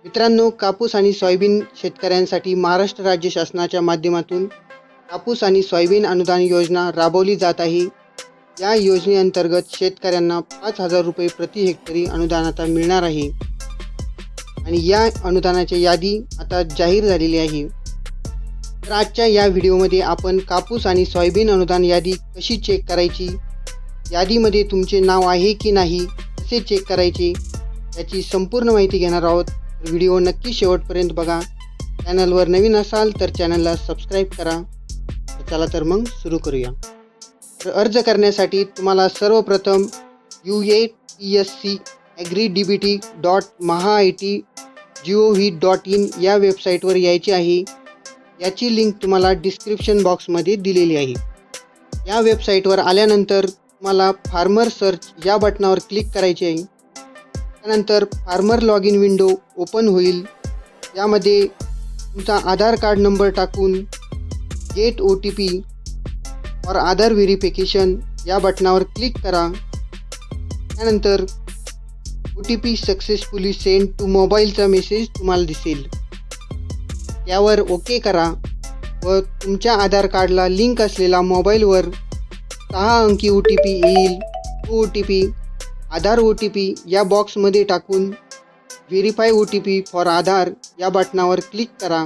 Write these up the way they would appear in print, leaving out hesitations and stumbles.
मित्रांनो, कापूस आणि सोयाबीन शेतकऱ्यांसाठी महाराष्ट्र राज्य शासनाच्या माध्यमातून कापूस आणि सोयाबीन अनुदान योजना राबवली जात आहे. या योजनेअंतर्गत शेतकऱ्यांना 5,000 रुपये प्रति हेक्टरी अनुदान आता मिळणार आहे आणि या अनुदानाची यादी आता जाहीर झालेली आहे. तर आजच्या या व्हिडिओमध्ये आपण कापूस आणि सोयाबीन अनुदान यादी कशी चेक करायची, यादीमध्ये तुमचे नाव आहे की नाही, कसे चेक करायचे याची संपूर्ण माहिती घेणार आहोत. व्हिडिओ नक्की शेवटपर्यंत बघा. चॅनलवर नवीन असाल तर चॅनलला सबस्क्राईब करा. चला तर मग सुरू करूया. तर अर्ज करण्यासाठी तुम्हाला सर्वप्रथम UAPSC.agriDBT.mahaIT.gov.in या वेबसाईटवर यायचे आहे. याची लिंक तुम्हाला डिस्क्रिप्शन बॉक्समध्ये दिलेली आहे. या वेबसाईटवर आल्यानंतर तुम्हाला फार्मर सर्च या बटनावर क्लिक करायचे आहे. त्यानंतर farmer log in window open होईल. यामध्ये तुमचा आधार कार्ड नंबर टाकून get OTP for Aadhaar verification या बटनावर क्लिक करा. त्यानंतर OTP सक्सेसफुली सेंड टू मोबाईलचा मेसेज तुम्हाला दिसेल. यावर ओके करा व तुमच्या आधार कार्डला लिंक असलेला मोबाईलवर 6 अंकी OTP येईल. तो OTP आधार OTP या बॉक्समध्ये टाकून व्हेरीफाय OTP फॉर आधार या बटनावर क्लिक करा.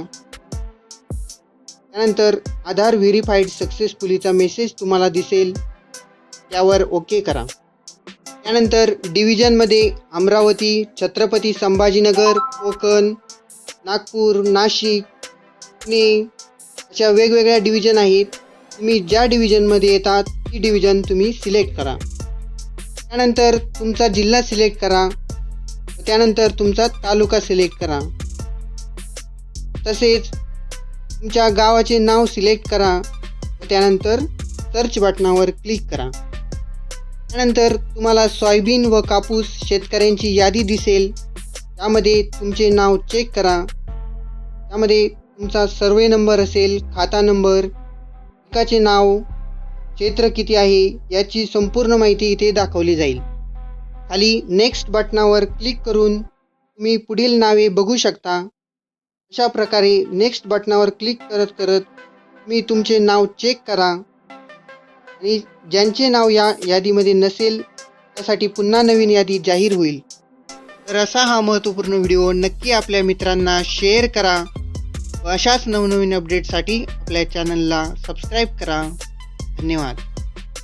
त्यानंतर आधार व्हेरीफाईड सक्सेसफुलीचा मेसेज तुम्हाला दिसेल. यावर ओके करा. त्यानंतर डिव्हिजनमध्ये अमरावती, छत्रपती संभाजीनगर, कोकण, नागपूर, नाशिक, पुणे अशा वेगवेगळ्या डिव्हिजन आहेत. तुम्ही ज्या डिव्हिजनमध्ये येतात ती डिव्हिजन तुम्ही सिलेक्ट करा. त्यानंतर तुमचा जिल्हा सिलेक्ट करा. त्यानंतर तुमचा तालुका सिलेक्ट करा. तसेच तुमच्या गावाचे नाव सिलेक्ट करा. त्यानंतर सर्च बटनावर क्लिक करा. त्यानंतर तुम्हाला सोयाबीन व कापूस शेतकऱ्यांची यादी दिसेल. त्यामध्ये तुमचे नाव चेक करा. त्यामध्ये तुमचा सर्वे नंबर असेल, खाता नंबर, पिकाचे नाव, क्षेत्र किती आहे याची संपूर्ण माहिती इथे दाखवली जाईल. खाली नेक्स्ट बटनावर क्लिक करून तुम्ही पुढील नावे बघू शकता. अशा प्रकारे नेक्स्ट बटनावर क्लिक करत करत तुम्ही तुमचे नाव चेक करा आणि ज्यांचे नाव या यादीमध्ये नसेल त्यासाठी पुन्हा नवीन यादी जाहीर होईल. तर असा हा महत्त्वपूर्ण व्हिडिओ नक्की आपल्या मित्रांना शेअर करा व अशाच नवनवीन अपडेटसाठी आपल्या चॅनलला सबस्क्राईब करा. धन्यवाद.